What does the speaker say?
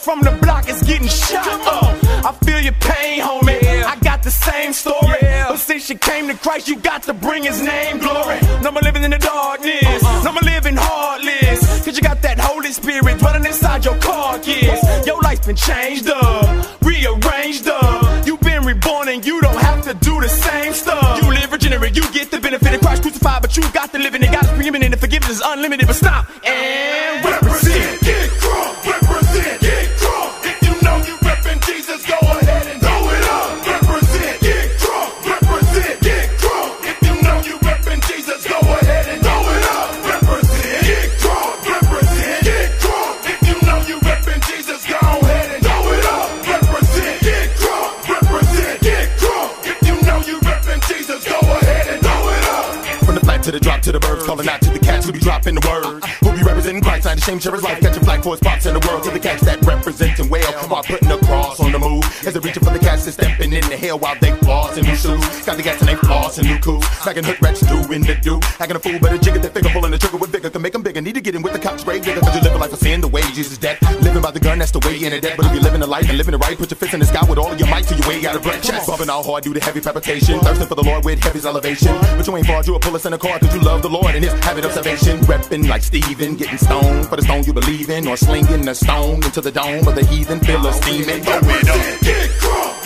from the block is getting shot up. I feel your pain, homie. I got the same story, but since you came to Christ, you got to bring his name glory. No more living in the darkness, no more living heartless, cause you got that Holy Spirit dwelling inside your carcass. Your life's been changed up, rearranged up. You've been reborn and you don't have to do the same stuff. You live regenerate, you get the benefit of Christ crucified, but you got to live in it. God is preeminent and forgiveness is unlimited. But stop and represent. Get crunk, represent. Get crunk. If you know you reppin' Jesus, go ahead and throw it up. Represent. Get crunk, represent. Get crunk. If you know you reppin' Jesus, go ahead and throw it up. Represent. Get crunk, represent. Get crunk. If you know you reppin' Jesus, go ahead and throw it up. Represent. Get crunk, represent. Get crunk. If you know you reppin' Jesus, go ahead and throw it up. From the flat to the drop to the birds, calling out to the cats who be dropping the word. Who be representing Christ, not ashamed, share his life, catching flag for his spots in the world. To the cats that represent him well, while putting the cross on the move. As they reaching for the cats that stepping in the hell while they floss in new shoes. Got the cats and they floss in new coups. Smacking hood rats doing the do. Acting a fool, but a jigger, the figure pulling the trigger with vigor can make them bigger. Need to get in with the cops, grave digger. Cause you live a life of sin, the wages is death. Living by the gun, that's the way in the debt. But if you're living a life and living it right, put your fist in the sky with all of your might till you way out of breath. Chest bumping all hard, do the heavy fabrication. Thirsting for the Lord with heavy's elevation. But you ain't far, you a pull us in a car cause you love the Lord and his habit of salvation. Reppin' like Stephen, getting stoned for the stone you believe in, or slinging a stone into the dome of the heathen Philistine. Throw it up. Get crunk.